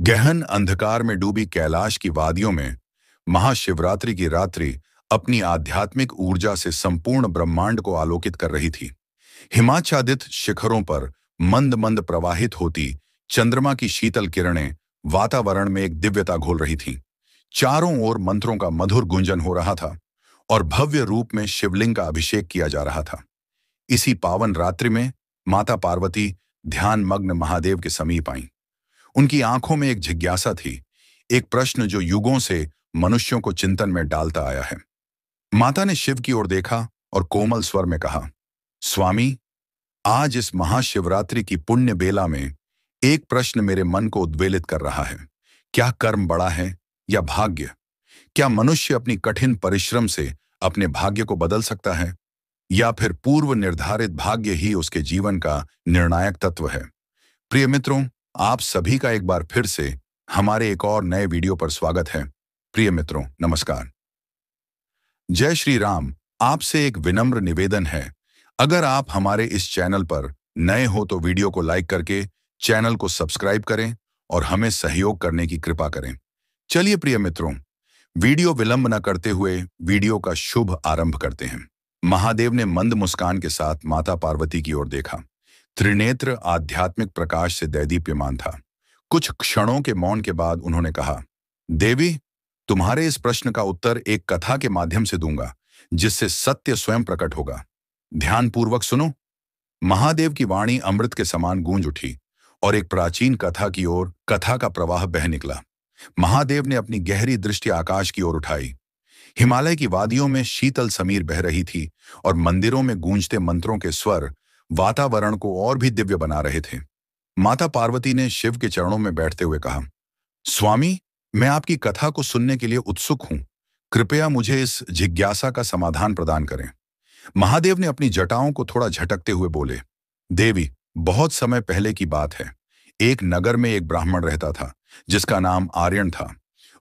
गहन अंधकार में डूबी कैलाश की वादियों में महाशिवरात्रि की रात्रि अपनी आध्यात्मिक ऊर्जा से संपूर्ण ब्रह्मांड को आलोकित कर रही थी। हिमाच्छादित शिखरों पर मंद मंद प्रवाहित होती चंद्रमा की शीतल किरणें वातावरण में एक दिव्यता घोल रही थीं। चारों ओर मंत्रों का मधुर गुंजन हो रहा था और भव्य रूप में शिवलिंग का अभिषेक किया जा रहा था। इसी पावन रात्रि में माता पार्वती ध्यान मग्न महादेव के समीप आईं। उनकी आंखों में एक जिज्ञासा थी, एक प्रश्न जो युगों से मनुष्यों को चिंतन में डालता आया है। माता ने शिव की ओर देखा और कोमल स्वर में कहा, स्वामी, आज इस महाशिवरात्रि की पुण्य बेला में एक प्रश्न मेरे मन को उद्वेलित कर रहा है। क्या कर्म बड़ा है या भाग्य? क्या मनुष्य अपनी कठिन परिश्रम से अपने भाग्य को बदल सकता है, या फिर पूर्व निर्धारित भाग्य ही उसके जीवन का निर्णायक तत्व है? प्रिय मित्रों, आप सभी का एक बार फिर से हमारे एक और नए वीडियो पर स्वागत है। प्रिय मित्रों, नमस्कार। जय श्री राम। आपसे एक विनम्र निवेदन है, अगर आप हमारे इस चैनल पर नए हो तो वीडियो को लाइक करके चैनल को सब्सक्राइब करें और हमें सहयोग करने की कृपा करें। चलिए प्रिय मित्रों, वीडियो विलंब न करते हुए वीडियो का शुभ आरंभ करते हैं। महादेव ने मंद मुस्कान के साथ माता पार्वती की ओर देखा। त्रिनेत्र आध्यात्मिक प्रकाश से दैदीप्यमान था। कुछ क्षणों के मौन के बाद उन्होंने कहा, देवी, तुम्हारे इस प्रश्न का उत्तर एक कथा के माध्यम से दूंगा, जिससे सत्य स्वयं प्रकट होगा। ध्यानपूर्वक सुनो। महादेव की वाणी अमृत के समान गूंज उठी और एक प्राचीन कथा की ओर कथा का प्रवाह बह निकला। महादेव ने अपनी गहरी दृष्टि आकाश की ओर उठाई। हिमालय की वादियों में शीतल समीर बह रही थी और मंदिरों में गूंजते मंत्रों के स्वर वातावरण को और भी दिव्य बना रहे थे। माता पार्वती ने शिव के चरणों में बैठते हुए कहा, स्वामी, मैं आपकी कथा को सुनने के लिए उत्सुक हूं। कृपया मुझे इस जिज्ञासा का समाधान प्रदान करें। महादेव ने अपनी जटाओं को थोड़ा झटकते हुए बोले, देवी, बहुत समय पहले की बात है। एक नगर में एक ब्राह्मण रहता था जिसका नाम आर्यन था।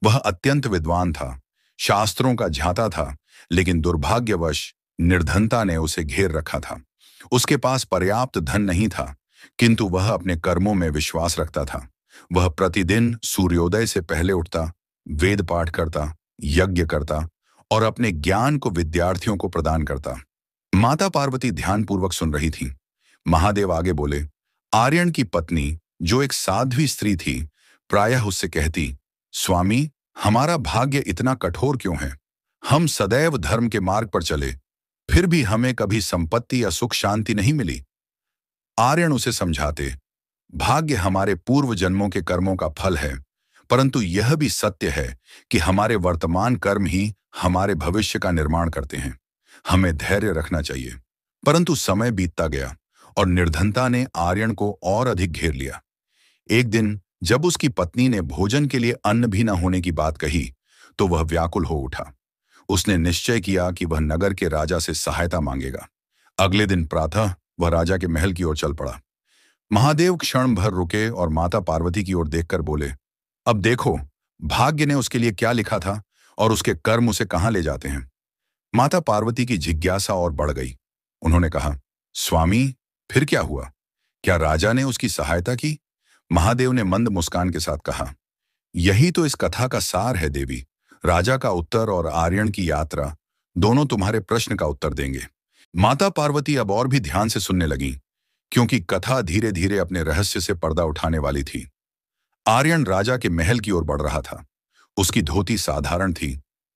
वह अत्यंत विद्वान था, शास्त्रों का झाता था, लेकिन दुर्भाग्यवश निर्धनता ने उसे घेर रखा था। उसके पास पर्याप्त धन नहीं था, किंतु वह अपने कर्मों में विश्वास रखता था। वह प्रतिदिन सूर्योदय से पहले उठता, वेद पाठ करता, यज्ञ करता और अपने ज्ञान को विद्यार्थियों को प्रदान करता। माता पार्वती ध्यानपूर्वक सुन रही थी। महादेव आगे बोले, आर्यन की पत्नी, जो एक साध्वी स्त्री थी, प्रायः उससे कहती, स्वामी, हमारा भाग्य इतना कठोर क्यों है? हम सदैव धर्म के मार्ग पर चले, फिर भी हमें कभी संपत्ति या सुख शांति नहीं मिली। आर्यन उसे समझाते, भाग्य हमारे पूर्व जन्मों के कर्मों का फल है, परंतु यह भी सत्य है कि हमारे वर्तमान कर्म ही हमारे भविष्य का निर्माण करते हैं। हमें धैर्य रखना चाहिए। परंतु समय बीतता गया और निर्धनता ने आर्यन को और अधिक घेर लिया। एक दिन जब उसकी पत्नी ने भोजन के लिए अन्न भी न होने की बात कही, तो वह व्याकुल हो उठा। उसने निश्चय किया कि वह नगर के राजा से सहायता मांगेगा। अगले दिन प्रातः वह राजा के महल की ओर चल पड़ा। महादेव क्षण भर रुके और माता पार्वती की ओर देखकर बोले, अब देखो, भाग्य ने उसके लिए क्या लिखा था और उसके कर्म उसे कहां ले जाते हैं। माता पार्वती की जिज्ञासा और बढ़ गई। उन्होंने कहा, स्वामी, फिर क्या हुआ? क्या राजा ने उसकी सहायता की? महादेव ने मंद मुस्कान के साथ कहा, यही तो इस कथा का सार है देवी। राजा का उत्तर और आर्यन की यात्रा दोनों तुम्हारे प्रश्न का उत्तर देंगे। माता पार्वती अब और भी ध्यान से सुनने लगीं, क्योंकि कथा धीरे धीरे अपने रहस्य से पर्दा उठाने वाली थी। आर्यन राजा के महल की ओर बढ़ रहा था। उसकी धोती साधारण थी,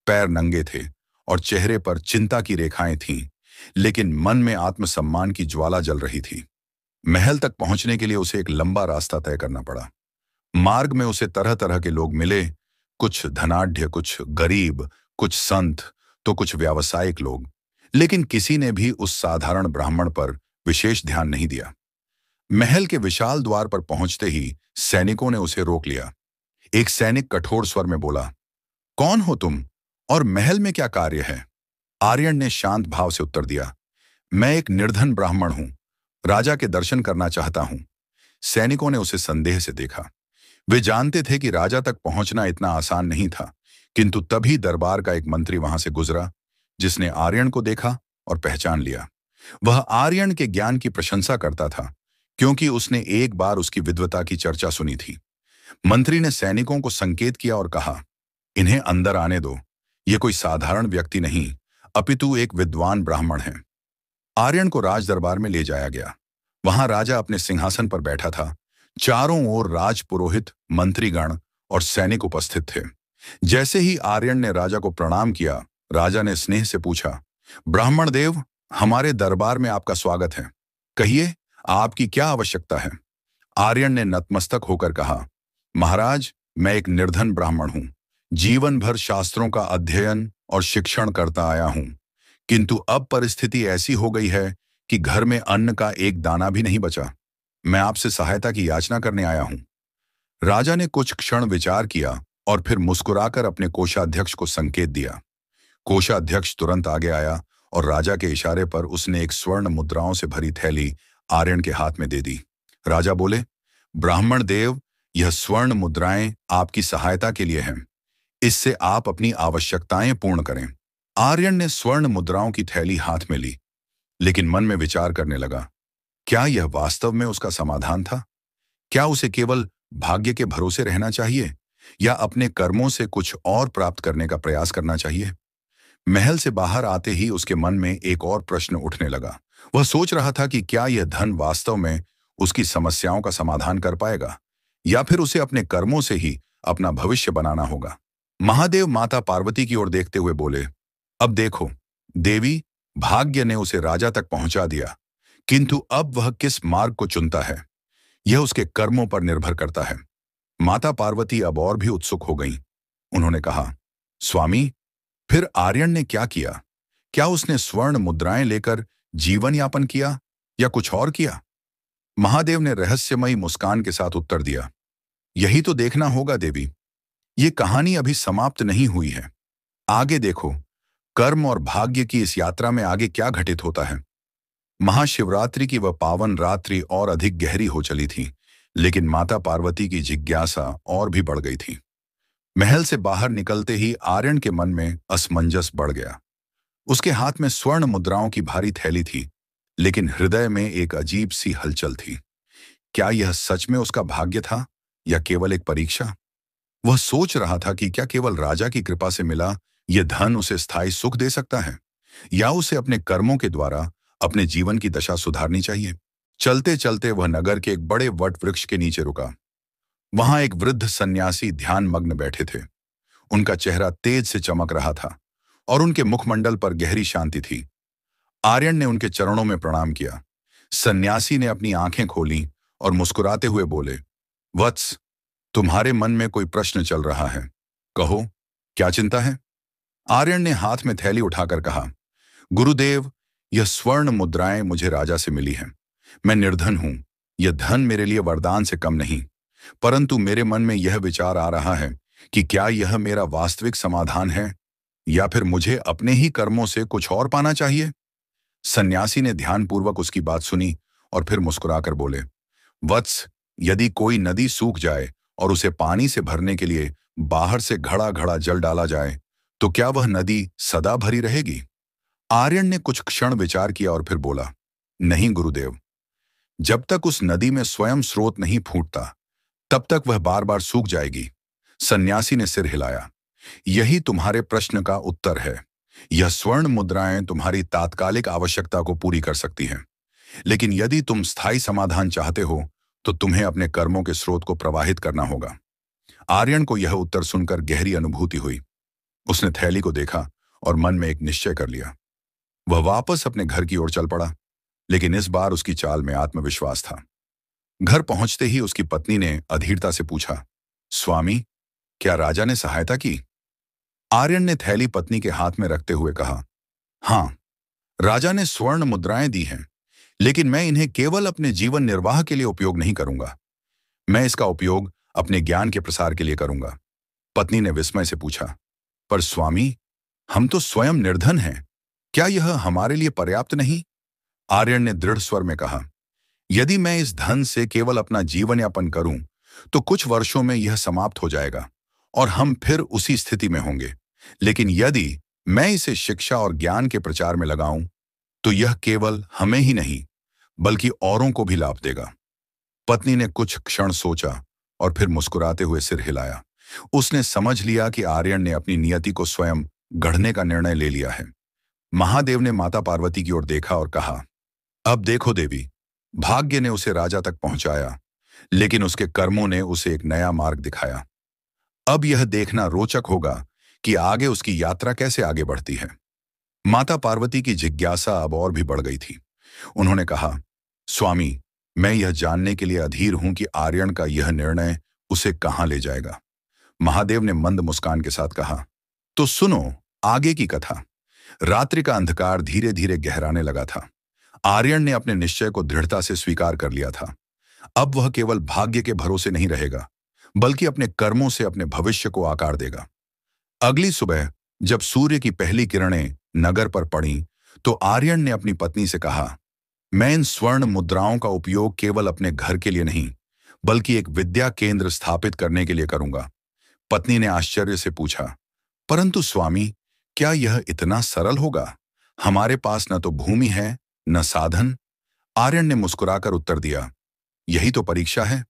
पैर नंगे थे और चेहरे पर चिंता की रेखाएं थीं, लेकिन मन में आत्मसम्मान की ज्वाला जल रही थी। महल तक पहुंचने के लिए उसे एक लंबा रास्ता तय करना पड़ा। मार्ग में उसे तरह तरह के लोग मिले, कुछ धनाढ्य, कुछ गरीब, कुछ संत, तो कुछ व्यावसायिक लोग, लेकिन किसी ने भी उस साधारण ब्राह्मण पर विशेष ध्यान नहीं दिया। महल के विशाल द्वार पर पहुंचते ही सैनिकों ने उसे रोक लिया। एक सैनिक कठोर स्वर में बोला, कौन हो तुम और महल में क्या कार्य है? आर्यन ने शांत भाव से उत्तर दिया, मैं एक निर्धन ब्राह्मण हूं, राजा के दर्शन करना चाहता हूं। सैनिकों ने उसे संदेह से देखा। वे जानते थे कि राजा तक पहुंचना इतना आसान नहीं था, किंतु तभी दरबार का एक मंत्री वहां से गुजरा, जिसने आर्यन को देखा और पहचान लिया। वह आर्यन के ज्ञान की प्रशंसा करता था, क्योंकि उसने एक बार उसकी विद्वता की चर्चा सुनी थी। मंत्री ने सैनिकों को संकेत किया और कहा, इन्हें अंदर आने दो। ये कोई साधारण व्यक्ति नहीं, अपितु एक विद्वान ब्राह्मण है। आर्यन को राज दरबार में ले जाया गया। वहां राजा अपने सिंहासन पर बैठा था। चारों ओर राजपुरोहित, मंत्रीगण और सैनिक उपस्थित थे। जैसे ही आर्यन ने राजा को प्रणाम किया, राजा ने स्नेह से पूछा, ब्राह्मण देव, हमारे दरबार में आपका स्वागत है। कहिए, आपकी क्या आवश्यकता है? आर्यन ने नतमस्तक होकर कहा, महाराज, मैं एक निर्धन ब्राह्मण हूं। जीवन भर शास्त्रों का अध्ययन और शिक्षण करता आया हूं, किंतु अब परिस्थिति ऐसी हो गई है कि घर में अन्न का एक दाना भी नहीं बचा। मैं आपसे सहायता की याचना करने आया हूं। राजा ने कुछ क्षण विचार किया और फिर मुस्कुराकर अपने कोषाध्यक्ष को संकेत दिया। कोषाध्यक्ष तुरंत आगे आया और राजा के इशारे पर उसने एक स्वर्ण मुद्राओं से भरी थैली आर्यन के हाथ में दे दी। राजा बोले, ब्राह्मण देव, यह स्वर्ण मुद्राएं आपकी सहायता के लिए हैं। इससे आप अपनी आवश्यकताएं पूर्ण करें। आर्यन ने स्वर्ण मुद्राओं की थैली हाथ में ली, लेकिन मन में विचार करने लगा, क्या यह वास्तव में उसका समाधान था? क्या उसे केवल भाग्य के भरोसे रहना चाहिए या अपने कर्मों से कुछ और प्राप्त करने का प्रयास करना चाहिए? महल से बाहर आते ही उसके मन में एक और प्रश्न उठने लगा। वह सोच रहा था कि क्या यह धन वास्तव में उसकी समस्याओं का समाधान कर पाएगा या फिर उसे अपने कर्मों से ही अपना भविष्य बनाना होगा। महादेव माता पार्वती की ओर देखते हुए बोले, अब देखो देवी, भाग्य ने उसे राजा तक पहुंचा दिया, किंतु अब वह किस मार्ग को चुनता है यह उसके कर्मों पर निर्भर करता है। माता पार्वती अब और भी उत्सुक हो गईं। उन्होंने कहा, स्वामी, फिर आर्यन ने क्या किया? क्या उसने स्वर्ण मुद्राएं लेकर जीवन यापन किया या कुछ और किया? महादेव ने रहस्यमयी मुस्कान के साथ उत्तर दिया, यही तो देखना होगा देवी। ये कहानी अभी समाप्त नहीं हुई है। आगे देखो, कर्म और भाग्य की इस यात्रा में आगे क्या घटित होता है। महाशिवरात्रि की वह पावन रात्रि और अधिक गहरी हो चली थी, लेकिन माता पार्वती की जिज्ञासा और भी बढ़ गई थी। महल से बाहर निकलते ही आर्यन के मन में असमंजस बढ़ गया। उसके हाथ में स्वर्ण मुद्राओं की भारी थैली थी, लेकिन हृदय में एक अजीब सी हलचल थी। क्या यह सच में उसका भाग्य था या केवल एक परीक्षा? वह सोच रहा था कि क्या केवल राजा की कृपा से मिला यह धन उसे स्थायी सुख दे सकता है या उसे अपने कर्मों के द्वारा अपने जीवन की दशा सुधारनी चाहिए। चलते चलते वह नगर के एक बड़े वट वृक्ष के नीचे रुका। वहां एक वृद्ध सन्यासी ध्यान मग्न बैठे थे। उनका चेहरा तेज से चमक रहा था और उनके मुखमंडल पर गहरी शांति थी। आर्यन ने उनके चरणों में प्रणाम किया। सन्यासी ने अपनी आंखें खोलीं और मुस्कुराते हुए बोले, वत्स, तुम्हारे मन में कोई प्रश्न चल रहा है, कहो, क्या चिंता है? आर्यन ने हाथ में थैली उठाकर कहा, गुरुदेव, यह स्वर्ण मुद्राएं मुझे राजा से मिली हैं। मैं निर्धन हूं। यह धन मेरे लिए वरदान से कम नहीं, परंतु मेरे मन में यह विचार आ रहा है कि क्या यह मेरा वास्तविक समाधान है या फिर मुझे अपने ही कर्मों से कुछ और पाना चाहिए। सन्यासी ने ध्यानपूर्वक उसकी बात सुनी और फिर मुस्कुराकर बोले, वत्स, यदि कोई नदी सूख जाए और उसे पानी से भरने के लिए बाहर से घड़ा घड़ा जल डाला जाए, तो क्या वह नदी सदा भरी रहेगी? आर्यन ने कुछ क्षण विचार किया और फिर बोला, नहीं गुरुदेव, जब तक उस नदी में स्वयं स्रोत नहीं फूटता, तब तक वह बार बार सूख जाएगी। सन्यासी ने सिर हिलाया, यही तुम्हारे प्रश्न का उत्तर है। यह स्वर्ण मुद्राएं तुम्हारी तात्कालिक आवश्यकता को पूरी कर सकती हैं, लेकिन यदि तुम स्थायी समाधान चाहते हो तो तुम्हें अपने कर्मों के स्रोत को प्रवाहित करना होगा। आर्यन को यह उत्तर सुनकर गहरी अनुभूति हुई। उसने थैली को देखा और मन में एक निश्चय कर लिया। वह वापस अपने घर की ओर चल पड़ा, लेकिन इस बार उसकी चाल में आत्मविश्वास था। घर पहुंचते ही उसकी पत्नी ने अधीरता से पूछा, स्वामी, क्या राजा ने सहायता की? आर्यन ने थैली पत्नी के हाथ में रखते हुए कहा, हां, राजा ने स्वर्ण मुद्राएं दी हैं, लेकिन मैं इन्हें केवल अपने जीवन निर्वाह के लिए उपयोग नहीं करूंगा। मैं इसका उपयोग अपने ज्ञान के प्रसार के लिए करूंगा। पत्नी ने विस्मय से पूछा, पर स्वामी, हम तो स्वयं निर्धन हैं, क्या यह हमारे लिए पर्याप्त नहीं? आर्यन ने दृढ़ स्वर में कहा, यदि मैं इस धन से केवल अपना जीवन यापन करूं तो कुछ वर्षों में यह समाप्त हो जाएगा और हम फिर उसी स्थिति में होंगे। लेकिन यदि मैं इसे शिक्षा और ज्ञान के प्रचार में लगाऊं तो यह केवल हमें ही नहीं बल्कि औरों को भी लाभ देगा। पत्नी ने कुछ क्षण सोचा और फिर मुस्कुराते हुए सिर हिलाया। उसने समझ लिया कि आर्यन ने अपनी नियति को स्वयं गढ़ने का निर्णय ले लिया है। महादेव ने माता पार्वती की ओर देखा और कहा, अब देखो देवी, भाग्य ने उसे राजा तक पहुंचाया, लेकिन उसके कर्मों ने उसे एक नया मार्ग दिखाया। अब यह देखना रोचक होगा कि आगे उसकी यात्रा कैसे आगे बढ़ती है। माता पार्वती की जिज्ञासा अब और भी बढ़ गई थी। उन्होंने कहा, स्वामी, मैं यह जानने के लिए अधीर हूं कि आर्यन का यह निर्णय उसे कहां ले जाएगा। महादेव ने मंद मुस्कान के साथ कहा, तो सुनो आगे की कथा। रात्रि का अंधकार धीरे धीरे गहराने लगा था। आर्यन ने अपने निश्चय को दृढ़ता से स्वीकार कर लिया था। अब वह केवल भाग्य के भरोसे नहीं रहेगा, बल्कि अपने कर्मों से अपने भविष्य को आकार देगा। अगली सुबह जब सूर्य की पहली किरणें नगर पर पड़ीं, तो आर्यन ने अपनी पत्नी से कहा, मैं इन स्वर्ण मुद्राओं का उपयोग केवल अपने घर के लिए नहीं, बल्कि एक विद्या केंद्र स्थापित करने के लिए करूंगा। पत्नी ने आश्चर्य से पूछा, परंतु स्वामी, क्या यह इतना सरल होगा? हमारे पास न तो भूमि है, न साधन। आर्यन ने मुस्कुराकर उत्तर दिया, यही तो परीक्षा है।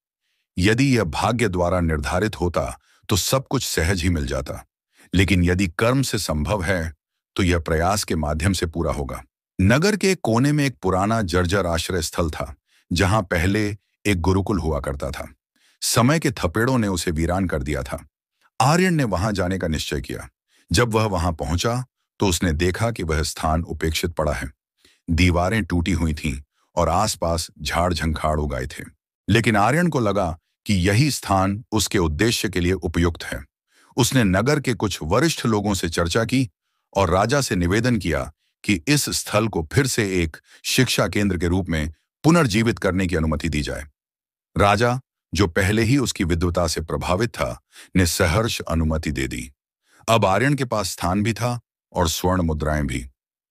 यदि यह भाग्य द्वारा निर्धारित होता तो सब कुछ सहज ही मिल जाता, लेकिन यदि कर्म से संभव है तो यह प्रयास के माध्यम से पूरा होगा। नगर के कोने में एक पुराना जर्जर आश्रय स्थल था, जहां पहले एक गुरुकुल हुआ करता था। समय के थपेड़ों ने उसे वीरान कर दिया था। आर्यन ने वहां जाने का निश्चय किया। जब वह वहां पहुंचा तो उसने देखा कि वह स्थान उपेक्षित पड़ा है। दीवारें टूटी हुई थीं और आसपास झाड़ झंखाड़ उगाए थे, लेकिन आर्यन को लगा कि यही स्थान उसके उद्देश्य के लिए उपयुक्त है। उसने नगर के कुछ वरिष्ठ लोगों से चर्चा की और राजा से निवेदन किया कि इस स्थल को फिर से एक शिक्षा केंद्र के रूप में पुनर्जीवित करने की अनुमति दी जाए। राजा, जो पहले ही उसकी विद्वता से प्रभावित था, ने सहर्ष अनुमति दे दी। अब आर्यन के पास स्थान भी था और स्वर्ण मुद्राएं भी,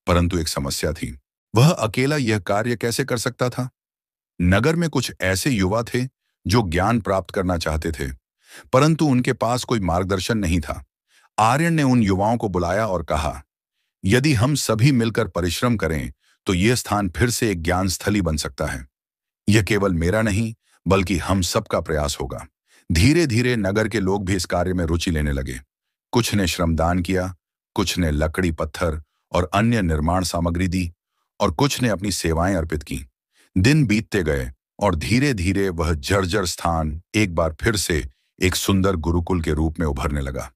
परंतु एक समस्या थी। वह अकेला यह कार्य कैसे कर सकता था? नगर में कुछ ऐसे युवा थे जो ज्ञान प्राप्त करना चाहते थे, परंतु उनके पास कोई मार्गदर्शन नहीं था। आर्यन ने उन युवाओं को बुलाया और कहा, यदि हम सभी मिलकर परिश्रम करें तो यह स्थान फिर से एक ज्ञान स्थली बन सकता है। यह केवल मेरा नहीं, बल्कि हम सबका प्रयास होगा। धीरे धीरे नगर के लोग भी इस कार्य में रुचि लेने लगे। कुछ ने श्रमदान किया, कुछ ने लकड़ी, पत्थर और अन्य निर्माण सामग्री दी, और कुछ ने अपनी सेवाएं अर्पित की। दिन बीतते गए और धीरे धीरे वह जर्जर स्थान एक बार फिर से एक सुंदर गुरुकुल के रूप में उभरने लगा।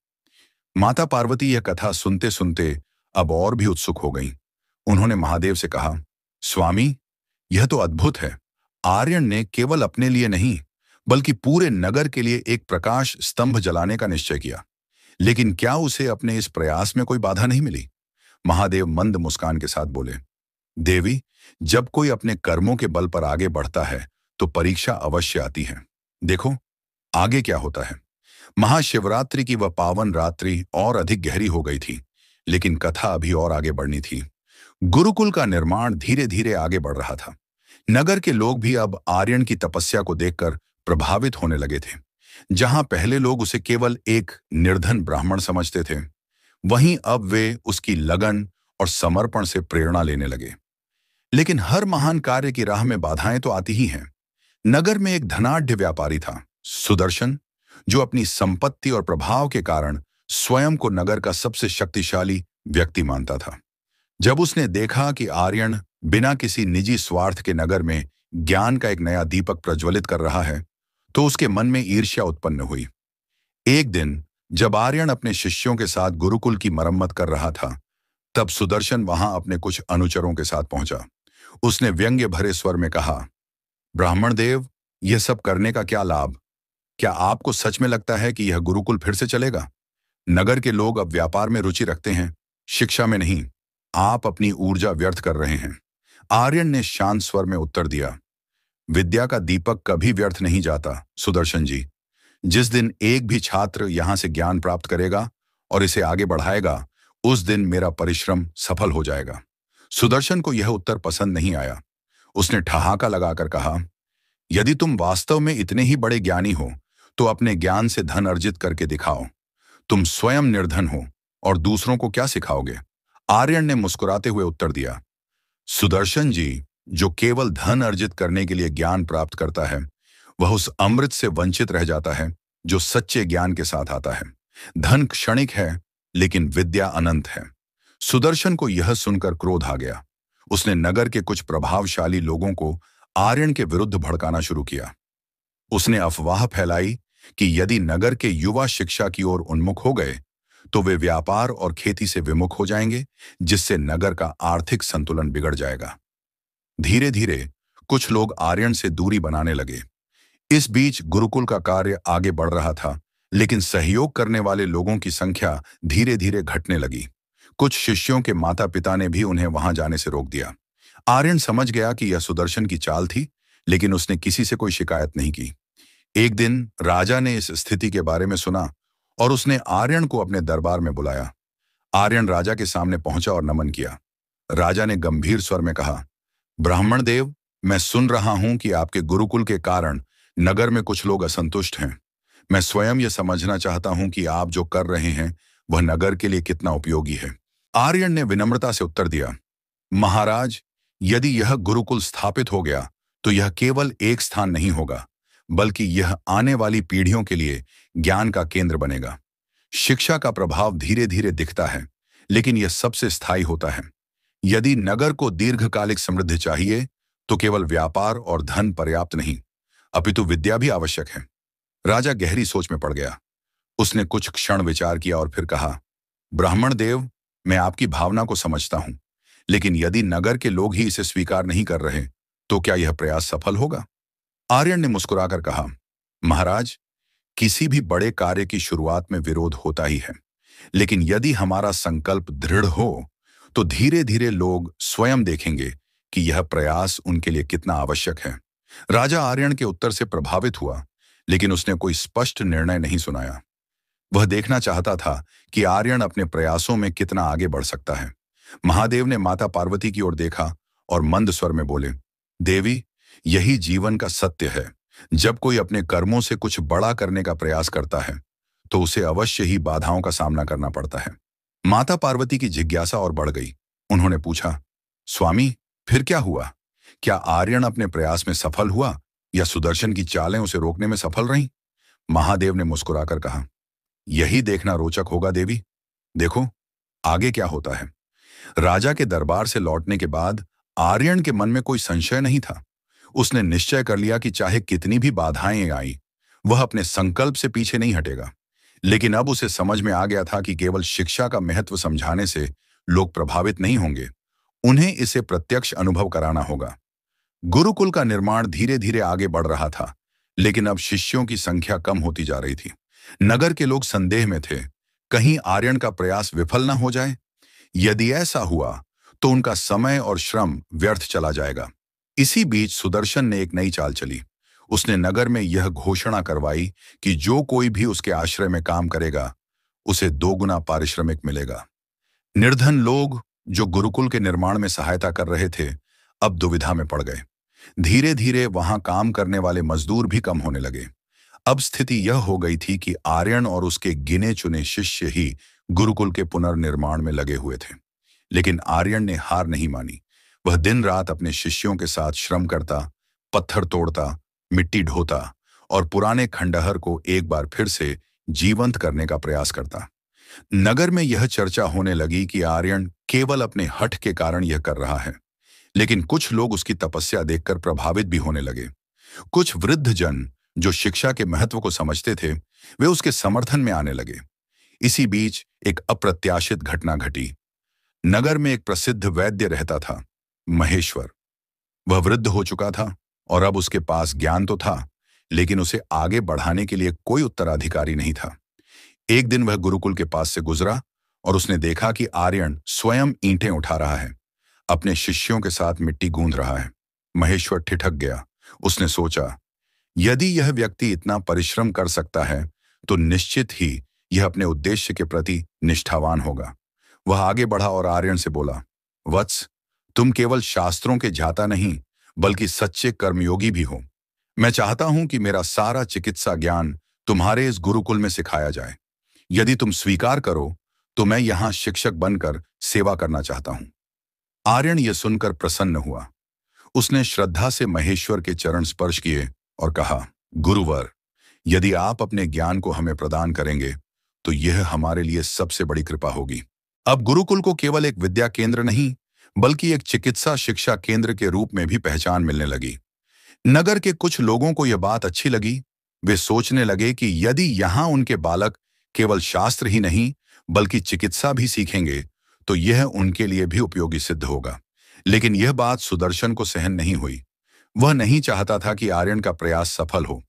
माता पार्वती यह कथा सुनते सुनते अब और भी उत्सुक हो गईं। उन्होंने महादेव से कहा, स्वामी, यह तो अद्भुत है। आर्यन ने केवल अपने लिए नहीं, बल्कि पूरे नगर के लिए एक प्रकाश स्तंभ जलाने का निश्चय किया। लेकिन क्या उसे अपने इस प्रयास में कोई बाधा नहीं मिली? महादेव मंद मुस्कान के साथ बोले, देवी, जब कोई अपने कर्मों के बल पर आगे बढ़ता है तो परीक्षा अवश्य आती है। देखो आगे क्या होता है। महाशिवरात्रि की वह पावन रात्रि और अधिक गहरी हो गई थी, लेकिन कथा अभी और आगे बढ़नी थी। गुरुकुल का निर्माण धीरे धीरे आगे बढ़ रहा था। नगर के लोग भी अब आर्यन की तपस्या को देखकर प्रभावित होने लगे थे। जहां पहले लोग उसे केवल एक निर्धन ब्राह्मण समझते थे, वहीं अब वे उसकी लगन और समर्पण से प्रेरणा लेने लगे। लेकिन हर महान कार्य की राह में बाधाएं तो आती ही हैं। नगर में एक धनाढ्य व्यापारी था, सुदर्शन, जो अपनी संपत्ति और प्रभाव के कारण स्वयं को नगर का सबसे शक्तिशाली व्यक्ति मानता था। जब उसने देखा कि आर्यन बिना किसी निजी स्वार्थ के नगर में ज्ञान का एक नया दीपक प्रज्वलित कर रहा है, तो उसके मन में ईर्ष्या उत्पन्न हुई। एक दिन जब आर्यन अपने शिष्यों के साथ गुरुकुल की मरम्मत कर रहा था, तब सुदर्शन वहां अपने कुछ अनुचरों के साथ पहुंचा। उसने व्यंग्य भरे स्वर में कहा, ब्राह्मण देव, यह सब करने का क्या लाभ? क्या आपको सच में लगता है कि यह गुरुकुल फिर से चलेगा? नगर के लोग अब व्यापार में रुचि रखते हैं, शिक्षा में नहीं। आप अपनी ऊर्जा व्यर्थ कर रहे हैं। आर्यन ने शांत स्वर में उत्तर दिया, विद्या का दीपक कभी व्यर्थ नहीं जाता सुदर्शन जी। जिस दिन एक भी छात्र यहां से ज्ञान प्राप्त करेगा और इसे आगे बढ़ाएगा, उस दिन मेरा परिश्रम सफल हो जाएगा। सुदर्शन को यह उत्तर पसंद नहीं आया। उसने ठहाका लगाकर कहा, यदि तुम वास्तव में इतने ही बड़े ज्ञानी हो तो अपने ज्ञान से धन अर्जित करके दिखाओ। तुम स्वयं निर्धन हो और दूसरों को क्या सिखाओगे? आर्यन ने मुस्कुराते हुए उत्तर दिया, सुदर्शन जी, जो केवल धन अर्जित करने के लिए ज्ञान प्राप्त करता है, वह उस अमृत से वंचित रह जाता है जो सच्चे ज्ञान के साथ आता है। धन क्षणिक है, लेकिन विद्या अनंत है। सुदर्शन को यह सुनकर क्रोध आ गया। उसने नगर के कुछ प्रभावशाली लोगों को आर्यन के विरुद्ध भड़काना शुरू किया। उसने अफवाह फैलाई कि यदि नगर के युवा शिक्षा की ओर उन्मुख हो गए तो वे व्यापार और खेती से विमुख हो जाएंगे, जिससे नगर का आर्थिक संतुलन बिगड़ जाएगा। धीरे धीरे कुछ लोग आर्यन से दूरी बनाने लगे। इस बीच गुरुकुल का कार्य आगे बढ़ रहा था, लेकिन सहयोग करने वाले लोगों की संख्या धीरे धीरे घटने लगी। कुछ शिष्यों के माता पिता ने भी उन्हें वहां जाने से रोक दिया। आर्यन समझ गया कि यह सुदर्शन की चाल थी, लेकिन उसने किसी से कोई शिकायत नहीं की। एक दिन राजा ने इस स्थिति के बारे में सुना और उसने आर्यन को अपने दरबार में बुलाया। आर्यन राजा के सामने पहुंचा और नमन किया। राजा ने गंभीर स्वर में कहा, ब्राह्मण देव, मैं सुन रहा हूं कि आपके गुरुकुल के कारण नगर में कुछ लोग असंतुष्ट हैं। मैं स्वयं यह समझना चाहता हूं कि आप जो कर रहे हैं वह नगर के लिए कितना उपयोगी है। आर्यन ने विनम्रता से उत्तर दिया, महाराज, यदि यह गुरुकुल स्थापित हो गया तो यह केवल एक स्थान नहीं होगा, बल्कि यह आने वाली पीढ़ियों के लिए ज्ञान का केंद्र बनेगा। शिक्षा का प्रभाव धीरे धीरे दिखता है, लेकिन यह सबसे स्थायी होता है। यदि नगर को दीर्घकालिक समृद्धि चाहिए तो केवल व्यापार और धन पर्याप्त नहीं, अपितु विद्या भी आवश्यक है। राजा गहरी सोच में पड़ गया। उसने कुछ क्षण विचार किया और फिर कहा, ब्राह्मण देव, मैं आपकी भावना को समझता हूं, लेकिन यदि नगर के लोग ही इसे स्वीकार नहीं कर रहे तो क्या यह प्रयास सफल होगा? आर्यन ने मुस्कुराकर कहा, महाराज, किसी भी बड़े कार्य की शुरुआत में विरोध होता ही है, लेकिन यदि हमारा संकल्प दृढ़ हो तो धीरे धीरे लोग स्वयं देखेंगे कि यह प्रयास उनके लिए कितना आवश्यक है। राजा आर्यन के उत्तर से प्रभावित हुआ, लेकिन उसने कोई स्पष्ट निर्णय नहीं सुनाया। वह देखना चाहता था कि आर्यन अपने प्रयासों में कितना आगे बढ़ सकता है। महादेव ने माता पार्वती की ओर देखा और मंद स्वर में बोले, देवी, यही जीवन का सत्य है। जब कोई अपने कर्मों से कुछ बड़ा करने का प्रयास करता है तो उसे अवश्य ही बाधाओं का सामना करना पड़ता है। माता पार्वती की जिज्ञासा और बढ़ गई। उन्होंने पूछा, स्वामी, फिर क्या हुआ? क्या आर्यन अपने प्रयास में सफल हुआ या सुदर्शन की चालें उसे रोकने में सफल रहीं? महादेव ने मुस्कुराकर कहा, यही देखना रोचक होगा देवी। देखो आगे क्या होता है। राजा के दरबार से लौटने के बाद आर्यन के मन में कोई संशय नहीं था। उसने निश्चय कर लिया कि चाहे कितनी भी बाधाएं आई, वह अपने संकल्प से पीछे नहीं हटेगा। लेकिन अब उसे समझ में आ गया था कि केवल शिक्षा का महत्व समझाने से लोग प्रभावित नहीं होंगे, उन्हें इसे प्रत्यक्ष अनुभव कराना होगा। गुरुकुल का निर्माण धीरे धीरे आगे बढ़ रहा था, लेकिन अब शिष्यों की संख्या कम होती जा रही थी। नगर के लोग संदेह में थे, कहीं आर्यन का प्रयास विफल न हो जाए। यदि ऐसा हुआ तो उनका समय और श्रम व्यर्थ चला जाएगा। इसी बीच सुदर्शन ने एक नई चाल चली। उसने नगर में यह घोषणा करवाई कि जो कोई भी उसके आश्रय में काम करेगा उसे 2 गुना पारिश्रमिक मिलेगा। निर्धन लोग जो गुरुकुल के निर्माण में सहायता कर रहे थे अब दुविधा में पड़ गए। धीरे धीरे वहां काम करने वाले मजदूर भी कम होने लगे। अब स्थिति यह हो गई थी कि आर्यन और उसके गिने चुने शिष्य ही गुरुकुल के पुनर्निर्माण में लगे हुए थे। लेकिन आर्यन ने हार नहीं मानी। वह दिन रात अपने शिष्यों के साथ श्रम करता, पत्थर तोड़ता, मिट्टी ढोता और पुराने खंडहर को एक बार फिर से जीवंत करने का प्रयास करता। नगर में यह चर्चा होने लगी कि आर्यन केवल अपने हठ के कारण यह कर रहा है, लेकिन कुछ लोग उसकी तपस्या देखकर प्रभावित भी होने लगे। कुछ वृद्ध जन जो शिक्षा के महत्व को समझते थे, वे उसके समर्थन में आने लगे। इसी बीच एक अप्रत्याशित घटना घटी। नगर में एक प्रसिद्ध वैद्य रहता था, महेश्वर। वह वृद्ध हो चुका था और अब उसके पास ज्ञान तो था, लेकिन उसे आगे बढ़ाने के लिए कोई उत्तराधिकारी नहीं था। एक दिन वह गुरुकुल के पास से गुजरा और उसने देखा कि आर्यन स्वयं ईंटें उठा रहा है, अपने शिष्यों के साथ मिट्टी गूंथ रहा है। महेश्वर ठिठक गया। उसने सोचा, यदि यह व्यक्ति इतना परिश्रम कर सकता है तो निश्चित ही यह अपने उद्देश्य के प्रति निष्ठावान होगा। वह आगे बढ़ा और आर्यन से बोला, वत्स, तुम केवल शास्त्रों के ज्ञाता नहीं बल्कि सच्चे कर्मयोगी भी हो। मैं चाहता हूं कि मेरा सारा चिकित्सा ज्ञान तुम्हारे इस गुरुकुल में सिखाया जाए। यदि तुम स्वीकार करो तो मैं यहां शिक्षक बनकर सेवा करना चाहता हूं। आर्यन यह सुनकर प्रसन्न हुआ। उसने श्रद्धा से महेश्वर के चरण स्पर्श किए और कहा, गुरुवर, यदि आप अपने ज्ञान को हमें प्रदान करेंगे तो यह हमारे लिए सबसे बड़ी कृपा होगी। अब गुरुकुल को केवल एक विद्या केंद्र नहीं, बल्कि एक चिकित्सा शिक्षा केंद्र के रूप में भी पहचान मिलने लगी। नगर के कुछ लोगों को यह बात अच्छी लगी। वे सोचने लगे कि यदि यहाँ उनके बालक केवल शास्त्र ही नहीं, बल्कि चिकित्सा भी सीखेंगे, तो यह उनके लिए भी उपयोगी सिद्ध होगा। लेकिन यह बात सुदर्शन को सहन नहीं हुई। वह नहीं चाहता था कि आर्यन का प्रयास सफल हो।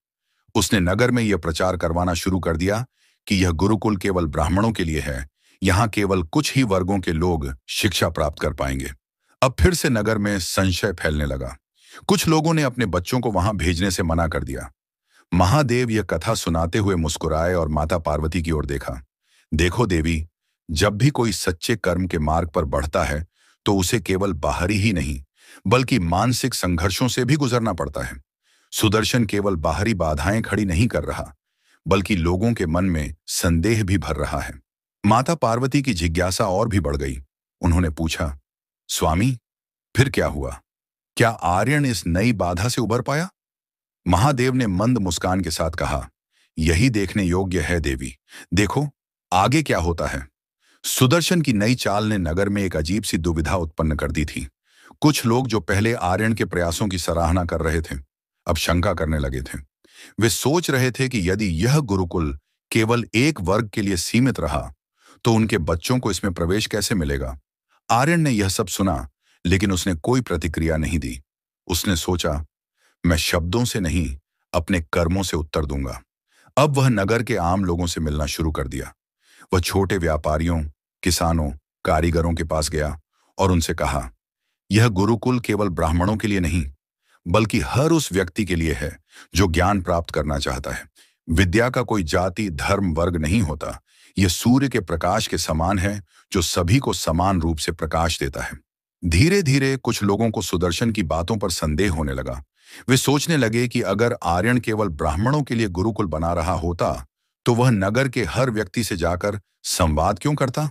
उसने नगर में यह प्रचार करवाना शुरू कर दिया कि यह गुरुकुल केवल ब्राह्मणों के लिए है। यहाँ केवल कुछ ही वर्गों के लोग शिक्षा प्राप्त कर पाएंगे। अब फिर से नगर में संशय फैलने लगा। कुछ लोगों ने अपने बच्चों को वहां भेजने से मना कर दिया। महादेव यह कथा सुनाते हुए मुस्कुराए और माता पार्वती की ओर देखा। देखो देवी, जब भी कोई सच्चे कर्म के मार्ग पर बढ़ता है तो उसे केवल बाहरी ही नहीं, बल्कि मानसिक संघर्षों से भी गुजरना पड़ता है। सुदर्शन केवल बाहरी बाधाएं खड़ी नहीं कर रहा, बल्कि लोगों के मन में संदेह भी भर रहा है। माता पार्वती की जिज्ञासा और भी बढ़ गई। उन्होंने पूछा, स्वामी, फिर क्या हुआ? क्या आर्यन इस नई बाधा से उबर पाया? महादेव ने मंद मुस्कान के साथ कहा, यही देखने योग्य है देवी। देखो आगे क्या होता है। सुदर्शन की नई चाल ने नगर में एक अजीब सी दुविधा उत्पन्न कर दी थी। कुछ लोग जो पहले आर्यन के प्रयासों की सराहना कर रहे थे, अब शंका करने लगे थे। वे सोच रहे थे कि यदि यह गुरुकुल केवल एक वर्ग के लिए सीमित रहा तो उनके बच्चों को इसमें प्रवेश कैसे मिलेगा। आर्यन ने यह सब सुना, लेकिन उसने कोई प्रतिक्रिया नहीं दी। उसने सोचा, मैं शब्दों से नहीं, अपने कर्मों से उत्तर दूंगा। अब वह नगर के आम लोगों से मिलना शुरू कर दिया। वह छोटे व्यापारियों, किसानों, कारीगरों के पास गया और उनसे कहा, यह गुरुकुल केवल ब्राह्मणों के लिए नहीं, बल्कि हर उस व्यक्ति के लिए है जो ज्ञान प्राप्त करना चाहता है। विद्या का कोई जाति, धर्म, वर्ग नहीं होता। यह सूर्य के प्रकाश के समान है जो सभी को समान रूप से प्रकाश देता है। धीरे धीरे कुछ लोगों को सुदर्शन की बातों पर संदेह होने लगा। वे सोचने लगे कि अगर आर्यन केवल ब्राह्मणों के लिए गुरुकुल बना रहा होता तो वह नगर के हर व्यक्ति से जाकर संवाद क्यों करता।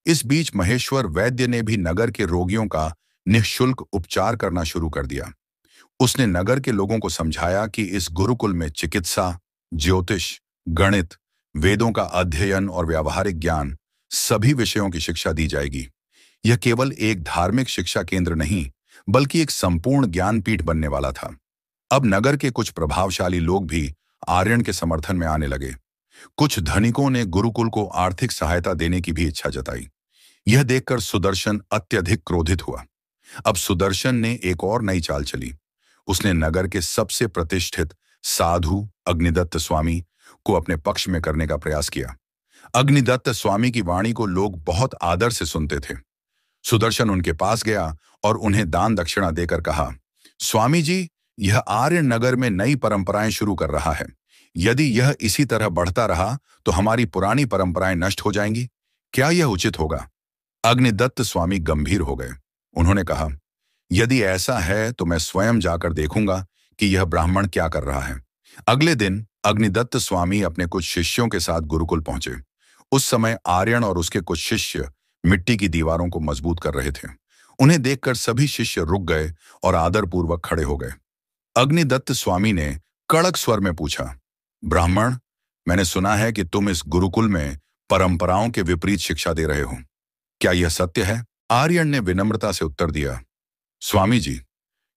इस बीच महेश्वर वैद्य ने भी नगर के रोगियों का निःशुल्क उपचार करना शुरू कर दिया। उसने नगर के लोगों को समझाया कि इस गुरुकुल में चिकित्सा, ज्योतिष, गणित, वेदों का अध्ययन और व्यावहारिक ज्ञान, सभी विषयों की शिक्षा दी जाएगी। यह केवल एक धार्मिक शिक्षा केंद्र नहीं, बल्कि एक संपूर्ण ज्ञानपीठ बनने वाला था। अब नगर के कुछ प्रभावशाली लोग भी आर्यन के समर्थन में आने लगे। कुछ धनिकों ने गुरुकुल को आर्थिक सहायता देने की भी इच्छा जताई। यह देखकर सुदर्शन अत्यधिक क्रोधित हुआ। अब सुदर्शन ने एक और नई चाल चली। उसने नगर के सबसे प्रतिष्ठित साधु अग्निदत्त स्वामी को अपने पक्ष में करने का प्रयास किया। अग्निदत्त स्वामी की वाणी को लोग बहुत आदर से सुनते थे। सुदर्शन उनके पास गया और उन्हें दान दक्षिणा देकर कहा, स्वामी जी, यह आर्य नगर में नई परंपराएं शुरू कर रहा है। यदि यह इसी तरह बढ़ता रहा तो हमारी पुरानी परंपराएं नष्ट हो जाएंगी। क्या यह उचित होगा? अग्निदत्त स्वामी गंभीर हो गए। उन्होंने कहा, यदि ऐसा है तो मैं स्वयं जाकर देखूंगा कि यह ब्राह्मण क्या कर रहा है। अगले दिन अग्निदत्त स्वामी अपने कुछ शिष्यों के साथ गुरुकुल पहुंचे। उस समय आर्यन और उसके कुछ शिष्य मिट्टी की दीवारों को मजबूत कर रहे थे। उन्हें देखकर सभी शिष्य रुक गए और आदरपूर्वक खड़े हो गए। अग्निदत्त स्वामी ने कड़क स्वर में पूछा, ब्राह्मण, मैंने सुना है कि तुम इस गुरुकुल में परंपराओं के विपरीत शिक्षा दे रहे हो। क्या यह सत्य है? आर्यन ने विनम्रता से उत्तर दिया, स्वामी जी,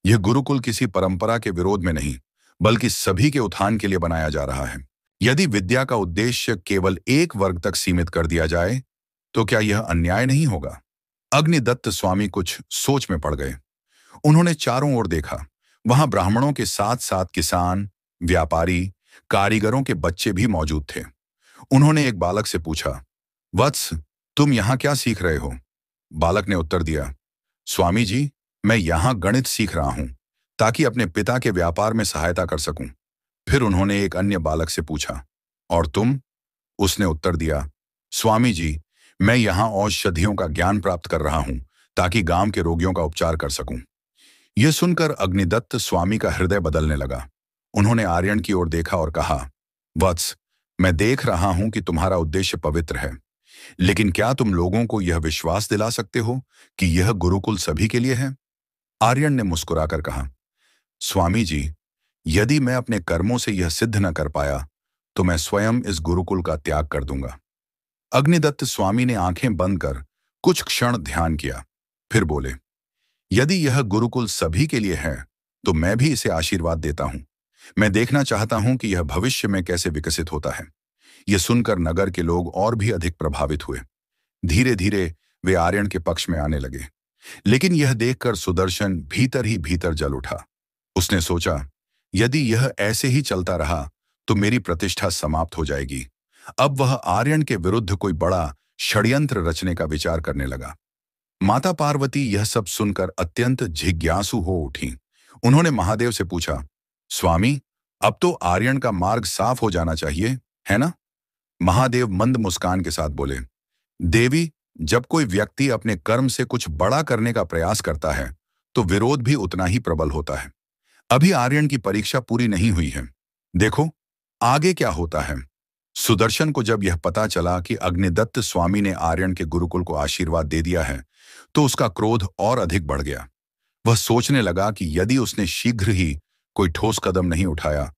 यह गुरुकुल किसी परंपरा के विरोध में नहीं, बल्कि सभी के उत्थान के लिए बनाया जा रहा है। यदि विद्या का उद्देश्य केवल एक वर्ग तक सीमित कर दिया जाए तो क्या यह अन्याय नहीं होगा? अग्निदत्त स्वामी कुछ सोच में पड़ गए। उन्होंने चारों ओर देखा। वहां ब्राह्मणों के साथ साथ किसान, व्यापारी, कारीगरों के बच्चे भी मौजूद थे। उन्होंने एक बालक से पूछा, वत्स, तुम यहाँ क्या सीख रहे हो? बालक ने उत्तर दिया, स्वामी जी, मैं यहाँ गणित सीख रहा हूँ ताकि अपने पिता के व्यापार में सहायता कर सकूं। फिर उन्होंने एक अन्य बालक से पूछा, और तुम? उसने उत्तर दिया, स्वामी जी, मैं यहाँ औषधियों का ज्ञान प्राप्त कर रहा हूँ ताकि गांव के रोगियों का उपचार कर सकूं। यह सुनकर अग्निदत्त स्वामी का हृदय बदलने लगा। उन्होंने आर्यन की ओर देखा और कहा, वत्स, मैं देख रहा हूं कि तुम्हारा उद्देश्य पवित्र है, लेकिन क्या तुम लोगों को यह विश्वास दिला सकते हो कि यह गुरुकुल सभी के लिए है? आर्यन ने मुस्कुराकर कहा, स्वामी जी, यदि मैं अपने कर्मों से यह सिद्ध न कर पाया तो मैं स्वयं इस गुरुकुल का त्याग कर दूंगा। अग्निदत्त स्वामी ने आंखें बंद कर कुछ क्षण ध्यान किया, फिर बोले, यदि यह गुरुकुल सभी के लिए है तो मैं भी इसे आशीर्वाद देता हूं। मैं देखना चाहता हूं कि यह भविष्य में कैसे विकसित होता है। यह सुनकर नगर के लोग और भी अधिक प्रभावित हुए। धीरे धीरे वे आर्यन के पक्ष में आने लगे, लेकिन यह देखकर सुदर्शन भीतर ही भीतर जल उठा। उसने सोचा, यदि यह ऐसे ही चलता रहा तो मेरी प्रतिष्ठा समाप्त हो जाएगी। अब वह आर्यन के विरुद्ध कोई बड़ा षड्यंत्र रचने का विचार करने लगा। माता पार्वती यह सब सुनकर अत्यंत जिज्ञासु हो उठी। उन्होंने महादेव से पूछा, स्वामी, अब तो आर्यन का मार्ग साफ हो जाना चाहिए, है ना? महादेव मंद मुस्कान के साथ बोले, देवी, जब कोई व्यक्ति अपने कर्म से कुछ बड़ा करने का प्रयास करता है तो विरोध भी उतना ही प्रबल होता है। अभी आर्यन की परीक्षा पूरी नहीं हुई है। देखो आगे क्या होता है। सुदर्शन को जब यह पता चला कि अग्निदत्त स्वामी ने आर्यन के गुरुकुल को आशीर्वाद दे दिया है तो उसका क्रोध और अधिक बढ़ गया। वह सोचने लगा कि यदि उसने शीघ्र ही कोई ठोस कदम नहीं उठाया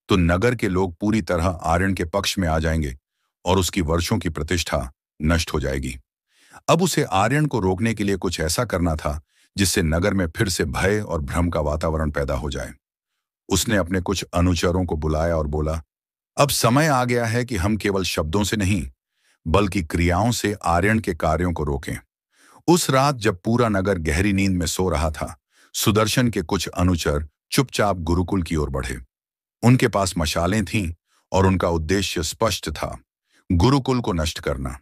तो नगर के लोग पूरी तरह आर्यन के पक्ष में आ जाएंगे और उसकी वर्षों की प्रतिष्ठा नष्ट हो जाएगी। अब उसे आर्यन को रोकने के लिए कुछ ऐसा करना था जिससे नगर में फिर से भय और भ्रम का वातावरण पैदा हो जाए। उसने अपने कुछ अनुचरों को बुलाया और बोला, अब समय आ गया है कि हम केवल शब्दों से नहीं बल्कि क्रियाओं से आर्यन के कार्यों को रोकें। उस रात जब पूरा नगर गहरी नींद में सो रहा था, सुदर्शन के कुछ अनुचर चुपचाप गुरुकुल की ओर बढ़े। उनके पास मशालें थीं और उनका उद्देश्य स्पष्ट था, गुरुकुल को नष्ट करना।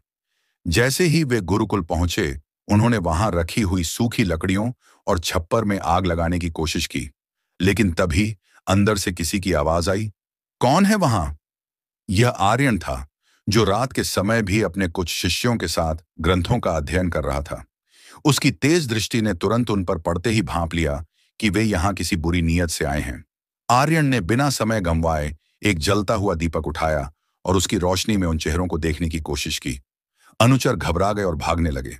जैसे ही वे गुरुकुल पहुंचे, उन्होंने वहां रखी हुई सूखी लकड़ियों और छप्पर में आग लगाने की कोशिश की, लेकिन तभी अंदर से किसी की आवाज आई, कौन है वहां? यह आर्यन था, जो रात के समय भी अपने कुछ शिष्यों के साथ ग्रंथों का अध्ययन कर रहा था। उसकी तेज दृष्टि ने तुरंत उन पर पड़ते ही भांप लिया कि वे यहां किसी बुरी नीयत से आए हैं। आर्यन ने बिना समय गंवाए एक जलता हुआ दीपक उठाया और उसकी रोशनी में उन चेहरों को देखने की कोशिश की। अनुचर घबरा गए और भागने लगे।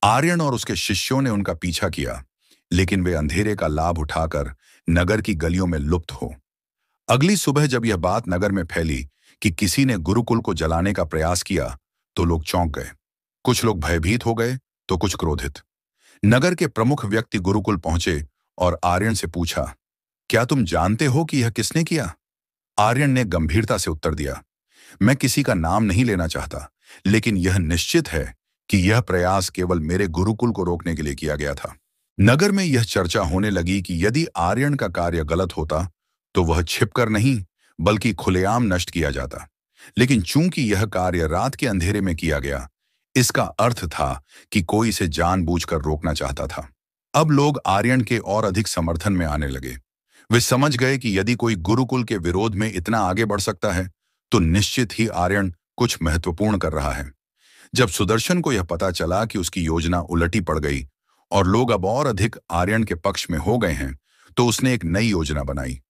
आर्यन और उसके शिष्यों ने उनका पीछा किया, लेकिन वे अंधेरे का लाभ उठाकर नगर की गलियों में लुप्त हो। अगली सुबह जब यह बात नगर में फैली कि किसी ने गुरुकुल को जलाने का प्रयास किया तो लोग चौंक गए। कुछ लोग भयभीत हो गए तो कुछ क्रोधित। नगर के प्रमुख व्यक्ति गुरुकुल पहुंचे और आर्यन से पूछा, क्या तुम जानते हो कि यह किसने किया? आर्यन ने गंभीरता से उत्तर दिया, मैं किसी का नाम नहीं लेना चाहता, लेकिन यह निश्चित है कि यह प्रयास केवल मेरे गुरुकुल को रोकने के लिए किया गया था। नगर में यह चर्चा होने लगी कि यदि आर्यन का कार्य गलत होता तो वह छिपकर नहीं बल्कि खुलेआम नष्ट किया जाता, लेकिन चूंकि यह कार्य रात के अंधेरे में किया गया, इसका अर्थ था कि कोई इसे जानबूझकर रोकना चाहता था। अब लोग आर्यन के और अधिक समर्थन में आने लगे। वे समझ गए कि यदि कोई गुरुकुल के विरोध में इतना आगे बढ़ सकता है तो निश्चित ही आर्यन कुछ महत्वपूर्ण कर रहा है। जब सुदर्शन को यह पता चला कि उसकी योजना उलटी पड़ गई और लोग अब और अधिक आर्यन के पक्ष में हो गए हैं, तो उसने एक नई योजना बनाई।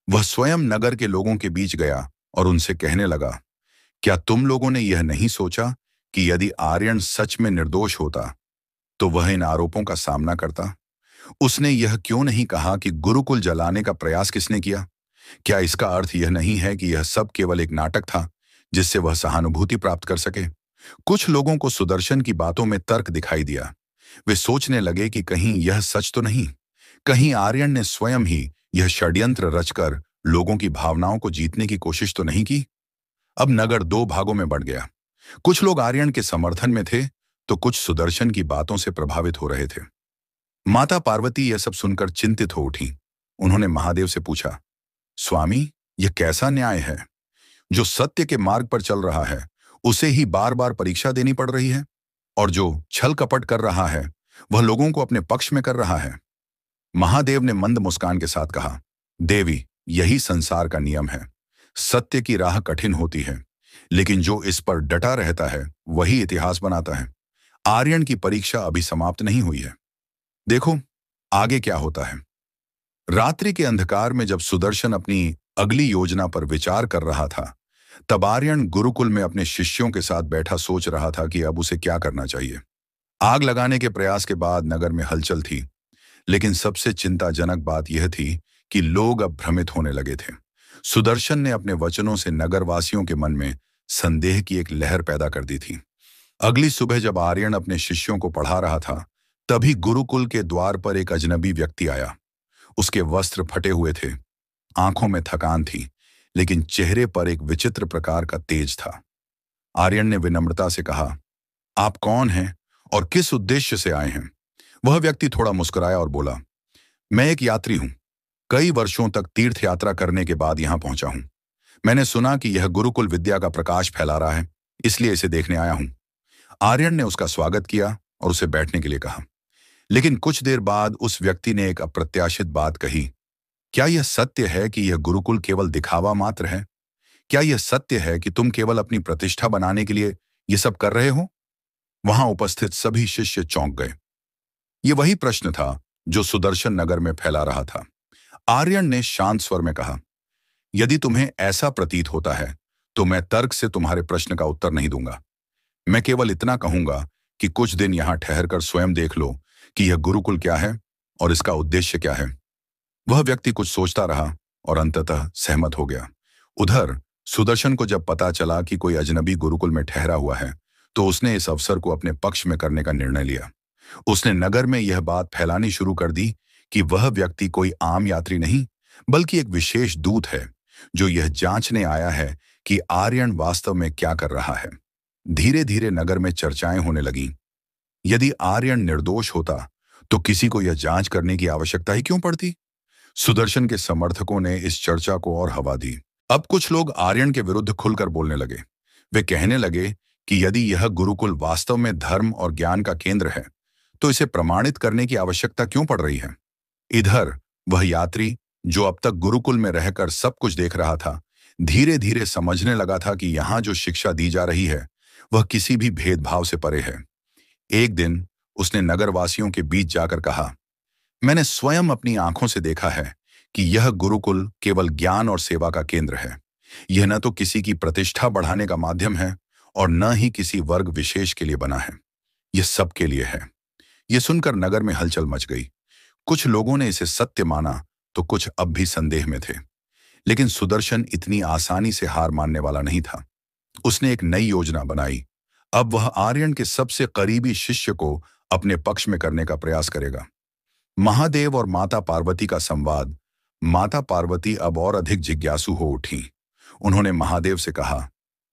वह स्वयं नगर के लोगों के बीच गया और उनसे कहने लगा, क्या तुम लोगों ने यह नहीं सोचा कि यदि आर्यन सच में निर्दोष होता तो वह इन आरोपों का सामना करता? उसने यह क्यों नहीं कहा कि गुरुकुल जलाने का प्रयास किसने किया? क्या इसका अर्थ यह नहीं है कि यह सब केवल एक नाटक था जिससे वह सहानुभूति प्राप्त कर सके? कुछ लोगों को सुदर्शन की बातों में तर्क दिखाई दिया। वे सोचने लगे कि कहीं यह सच तो नहीं, कहीं आर्यन ने स्वयं ही यह षड्यंत्र रचकर लोगों की भावनाओं को जीतने की कोशिश तो नहीं की। अब नगर दो भागों में बंट गया। कुछ लोग आर्यन के समर्थन में थे तो कुछ सुदर्शन की बातों से प्रभावित हो रहे थे। माता पार्वती यह सब सुनकर चिंतित हो उठी। उन्होंने महादेव से पूछा, स्वामी, यह कैसा न्याय है? जो सत्य के मार्ग पर चल रहा है उसे ही बार बार परीक्षा देनी पड़ रही है, और जो छल कपट कर रहा है वह लोगों को अपने पक्ष में कर रहा है। महादेव ने मंद मुस्कान के साथ कहा, देवी, यही संसार का नियम है। सत्य की राह कठिन होती है, लेकिन जो इस पर डटा रहता है वही इतिहास बनाता है। आर्यन की परीक्षा अभी समाप्त नहीं हुई है। देखो आगे क्या होता है। रात्रि के अंधकार में जब सुदर्शन अपनी अगली योजना पर विचार कर रहा था, तब आर्यन गुरुकुल में अपने शिष्यों के साथ बैठा सोच रहा था कि अब उसे क्या करना चाहिए। आग लगाने के प्रयास के बाद नगर में हलचल थी, लेकिन सबसे चिंताजनक बात यह थी कि लोग अब भ्रमित होने लगे थे। सुदर्शन ने अपने वचनों से नगरवासियों के मन में संदेह की एक लहर पैदा कर दी थी। अगली सुबह जब आर्यन अपने शिष्यों को पढ़ा रहा था, तभी गुरुकुल के द्वार पर एक अजनबी व्यक्ति आया। उसके वस्त्र फटे हुए थे, आंखों में थकान थी, लेकिन चेहरे पर एक विचित्र प्रकार का तेज था। आर्यन ने विनम्रता से कहा, आप कौन हैं और किस उद्देश्य से आए हैं? वह व्यक्ति थोड़ा मुस्कुराया और बोला, मैं एक यात्री हूं। कई वर्षों तक तीर्थ यात्रा करने के बाद यहां पहुंचा हूं। मैंने सुना कि यह गुरुकुल विद्या का प्रकाश फैला रहा है, इसलिए इसे देखने आया हूं। आर्यन ने उसका स्वागत किया और उसे बैठने के लिए कहा। लेकिन कुछ देर बाद उस व्यक्ति ने एक अप्रत्याशित बात कही। क्या यह सत्य है कि यह गुरुकुल केवल दिखावा मात्र है? क्या यह सत्य है कि तुम केवल अपनी प्रतिष्ठा बनाने के लिए यह सब कर रहे हो? वहां उपस्थित सभी शिष्य चौंक गए। यह वही प्रश्न था जो सुदर्शन नगर में फैला रहा था। आर्यन ने शांत स्वर में कहा, यदि तुम्हें ऐसा प्रतीत होता है तो मैं तर्क से तुम्हारे प्रश्न का उत्तर नहीं दूंगा। मैं केवल इतना कहूंगा कि कुछ दिन यहां ठहरकर स्वयं देख लो कि यह गुरुकुल क्या है और इसका उद्देश्य क्या है। वह व्यक्ति कुछ सोचता रहा और अंततः सहमत हो गया। उधर सुदर्शन को जब पता चला कि कोई अजनबी गुरुकुल में ठहरा हुआ है, तो उसने इस अवसर को अपने पक्ष में करने का निर्णय लिया। उसने नगर में यह बात फैलानी शुरू कर दी कि वह व्यक्ति कोई आम यात्री नहीं, बल्कि एक विशेष दूत है जो यह जांचने आया है कि आर्यन वास्तव में क्या कर रहा है। धीरे धीरे नगर में चर्चाएं होने लगीं। यदि आर्यन निर्दोष होता तो किसी को यह जांच करने की आवश्यकता ही क्यों पड़ती? सुदर्शन के समर्थकों ने इस चर्चा को और हवा दी। अब कुछ लोग आर्यन के विरुद्ध खुलकर बोलने लगे। वे कहने लगे कि यदि यह गुरुकुल वास्तव में धर्म और ज्ञान का केंद्र है, तो इसे प्रमाणित करने की आवश्यकता क्यों पड़ रही है? इधर वह यात्री जो अब तक गुरुकुल में रहकर सब कुछ देख रहा था, धीरे धीरे समझने लगा था कि यहां जो शिक्षा दी जा रही है वह किसी भी भेदभाव से परे है। एक दिन उसने नगरवासियों के बीच जाकर कहा, मैंने स्वयं अपनी आंखों से देखा है कि यह गुरुकुल केवल ज्ञान और सेवा का केंद्र है। यह न तो किसी की प्रतिष्ठा बढ़ाने का माध्यम है और न ही किसी वर्ग विशेष के लिए बना है। यह सबके लिए है। यह सुनकर नगर में हलचल मच गई। कुछ लोगों ने इसे सत्य माना तो कुछ अब भी संदेह में थे। लेकिन सुदर्शन इतनी आसानी से हार मानने वाला नहीं था। उसने एक नई योजना बनाई। अब वह आर्यन के सबसे करीबी शिष्य को अपने पक्ष में करने का प्रयास करेगा। महादेव और माता पार्वती का संवाद। माता पार्वती अब और अधिक जिज्ञासु हो उठी। उन्होंने महादेव से कहा,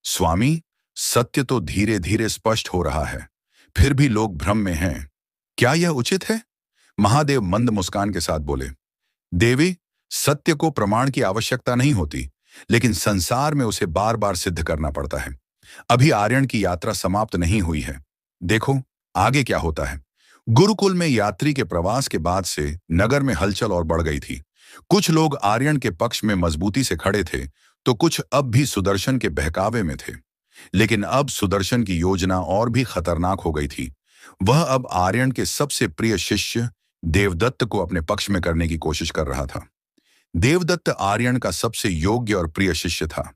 स्वामी, सत्य तो धीरे धीरे स्पष्ट हो रहा है, फिर भी लोग भ्रम में हैं। क्या यह उचित है? महादेव मंद मुस्कान के साथ बोले, देवी, सत्य को प्रमाण की आवश्यकता नहीं होती, लेकिन संसार में उसे बार बार सिद्ध करना पड़ता है। अभी आर्यन की यात्रा समाप्त नहीं हुई है। देखो आगे क्या होता है। गुरुकुल में यात्री के प्रवास के बाद से नगर में हलचल और बढ़ गई थी। कुछ लोग आर्यन के पक्ष में मजबूती से खड़े थे, तो कुछ अब भी सुदर्शन के बहकावे में थे। लेकिन अब सुदर्शन की योजना और भी खतरनाक हो गई थी। वह अब आर्यन के सबसे प्रिय शिष्य देवदत्त को अपने पक्ष में करने की कोशिश कर रहा था। देवदत्त आर्यन का सबसे योग्य और प्रिय शिष्य था।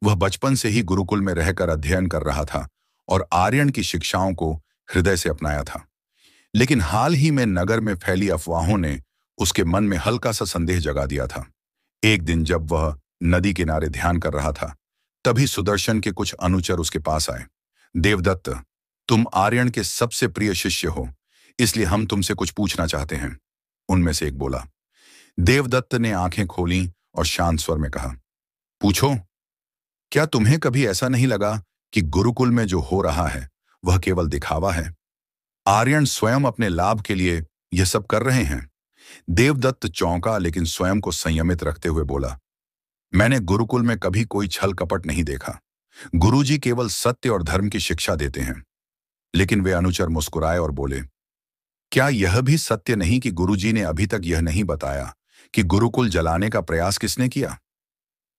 वह बचपन से ही गुरुकुल में रहकर अध्ययन कर रहा था और आर्यन की शिक्षाओं को हृदय से अपनाया था। लेकिन हाल ही में नगर में फैली अफवाहों ने उसके मन में हल्का सा संदेह जगा दिया था। एक दिन जब वह नदी किनारे ध्यान कर रहा था, तभी सुदर्शन के कुछ अनुचर उसके पास आए। देवदत्त, तुम आर्यन के सबसे प्रिय शिष्य हो, इसलिए हम तुमसे कुछ पूछना चाहते हैं, उनमें से एक बोला। देवदत्त ने आंखें खोलीं और शांत स्वर में कहा, पूछो। क्या तुम्हें कभी ऐसा नहीं लगा कि गुरुकुल में जो हो रहा है वह केवल दिखावा है? आर्यन स्वयं अपने लाभ के लिए यह सब कर रहे हैं। देवदत्त चौंका, लेकिन स्वयं को संयमित रखते हुए बोला, मैंने गुरुकुल में कभी कोई छल कपट नहीं देखा। गुरुजी केवल सत्य और धर्म की शिक्षा देते हैं। लेकिन वे अनुचर मुस्कुराए और बोले, क्या यह भी सत्य नहीं कि गुरुजी ने अभी तक यह नहीं बताया कि गुरुकुल जलाने का प्रयास किसने किया?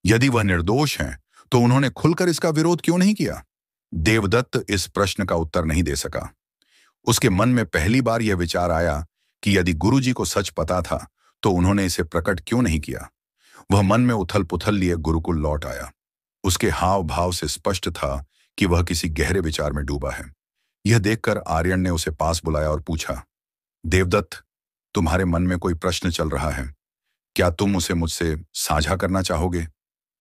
यदि वह निर्दोष हैं, तो उन्होंने खुलकर इसका विरोध क्यों नहीं किया? देवदत्त इस प्रश्न का उत्तर नहीं दे सका। उसके मन में पहली बार यह विचार आया कि यदि गुरुजी को सच पता था तो उन्होंने इसे प्रकट क्यों नहीं किया। वह मन में उथल पुथल लिए गुरुकुल लौट आया। उसके हाव भाव से स्पष्ट था कि वह किसी गहरे विचार में डूबा है। यह देखकर आर्यन ने उसे पास बुलाया और पूछा, देवदत्त, तुम्हारे मन में कोई प्रश्न चल रहा है? क्या तुम उसे मुझसे साझा करना चाहोगे?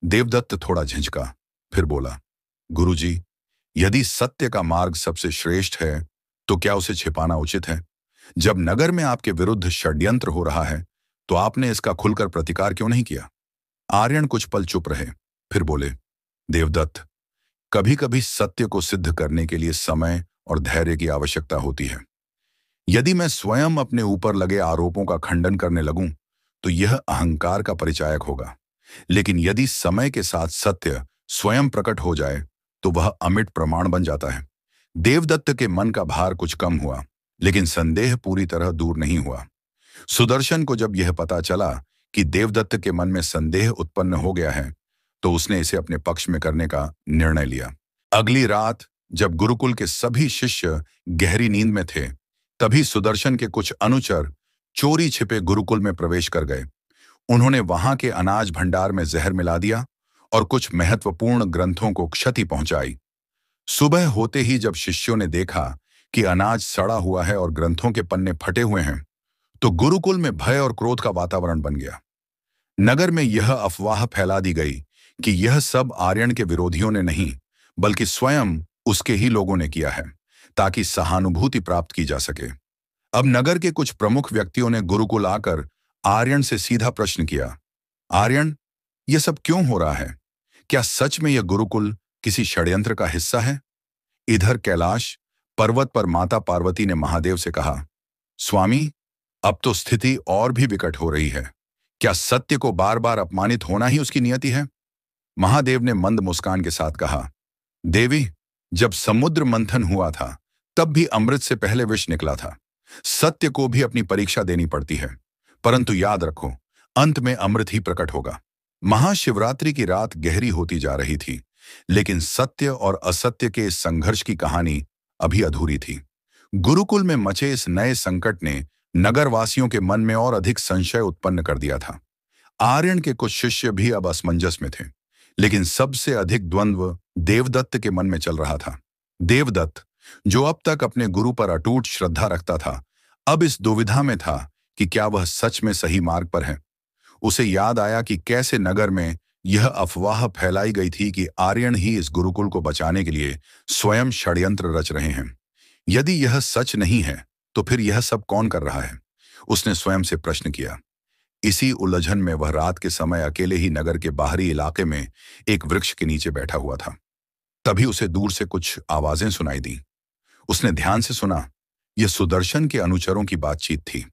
देवदत्त थोड़ा झिझका, फिर बोला, गुरुजी, यदि सत्य का मार्ग सबसे श्रेष्ठ है, तो क्या उसे छिपाना उचित है? जब नगर में आपके विरुद्ध षड्यंत्र हो रहा है, तो आपने इसका खुलकर प्रतिकार क्यों नहीं किया? आर्यन कुछ पल चुप रहे, फिर बोले, देवदत्त, कभी कभी सत्य को सिद्ध करने के लिए समय और धैर्य की आवश्यकता होती है। यदि मैं स्वयं अपने ऊपर लगे आरोपों का खंडन करने लगूं, तो यह अहंकार का परिचायक होगा। लेकिन यदि समय के साथ सत्य स्वयं प्रकट हो जाए, तो वह अमिट प्रमाण बन जाता है। देवदत्त के मन का भार कुछ कम हुआ, लेकिन संदेह पूरी तरह दूर नहीं हुआ। सुदर्शन को जब यह पता चला कि देवदत्त के मन में संदेह उत्पन्न हो गया है, तो उसने इसे अपने पक्ष में करने का निर्णय लिया। अगली रात जब गुरुकुल के सभी शिष्य गहरी नींद में थे, तभी सुदर्शन के कुछ अनुचर चोरी छिपे गुरुकुल में प्रवेश कर गए। उन्होंने वहां के अनाज भंडार में जहर मिला दिया और कुछ महत्वपूर्ण ग्रंथों को क्षति पहुंचाई। सुबह होते ही जब शिष्यों ने देखा कि अनाज सड़ा हुआ है और ग्रंथों के पन्ने फटे हुए हैं, तो गुरुकुल में भय और क्रोध का वातावरण बन गया। नगर में यह अफवाह फैला दी गई कि यह सब आर्यन के विरोधियों ने नहीं, बल्कि स्वयं उसके ही लोगों ने किया है, ताकि सहानुभूति प्राप्त की जा सके। अब नगर के कुछ प्रमुख व्यक्तियों ने गुरुकुल आकर आर्यन से सीधा प्रश्न किया, आर्यन, यह सब क्यों हो रहा है? क्या सच में यह गुरुकुल किसी षड्यंत्र का हिस्सा है? इधर कैलाश पर्वत पर माता पार्वती ने महादेव से कहा, स्वामी, अब तो स्थिति और भी विकट हो रही है। क्या सत्य को बार बार अपमानित होना ही उसकी नियति है? महादेव ने मंद मुस्कान के साथ कहा, देवी, जब समुद्र मंथन हुआ था, तब भी अमृत से पहले विष निकला था। सत्य को भी अपनी परीक्षा देनी पड़ती है, परंतु याद रखो, अंत में अमृत ही प्रकट होगा। महाशिवरात्रि की रात गहरी होती जा रही थी, लेकिन सत्य और असत्य के इस संघर्ष की कहानी अभी अधूरी थी। गुरुकुल में मचे इस नए संकट ने नगरवासियों के मन में और अधिक संशय उत्पन्न कर दिया था। आर्यन के कुछ शिष्य भी अब असमंजस में थे, लेकिन सबसे अधिक द्वंद्व देवदत्त के मन में चल रहा था। देवदत्त, जो अब तक अपने गुरु पर अटूट श्रद्धा रखता था, अब इस दुविधा में था कि क्या वह सच में सही मार्ग पर है। उसे याद आया कि कैसे नगर में यह अफवाह फैलाई गई थी कि आर्यन ही इस गुरुकुल को बचाने के लिए स्वयं षड्यंत्र रच रहे हैं। यदि यह सच नहीं है, तो फिर यह सब कौन कर रहा है? उसने स्वयं से प्रश्न किया। इसी उलझन में वह रात के समय अकेले ही नगर के बाहरी इलाके में एक वृक्ष के नीचे बैठा हुआ था। तभी उसे दूर से कुछ आवाजें सुनाई दी। उसने ध्यान से सुना। यह सुदर्शन के अनुचरों की बातचीत थी।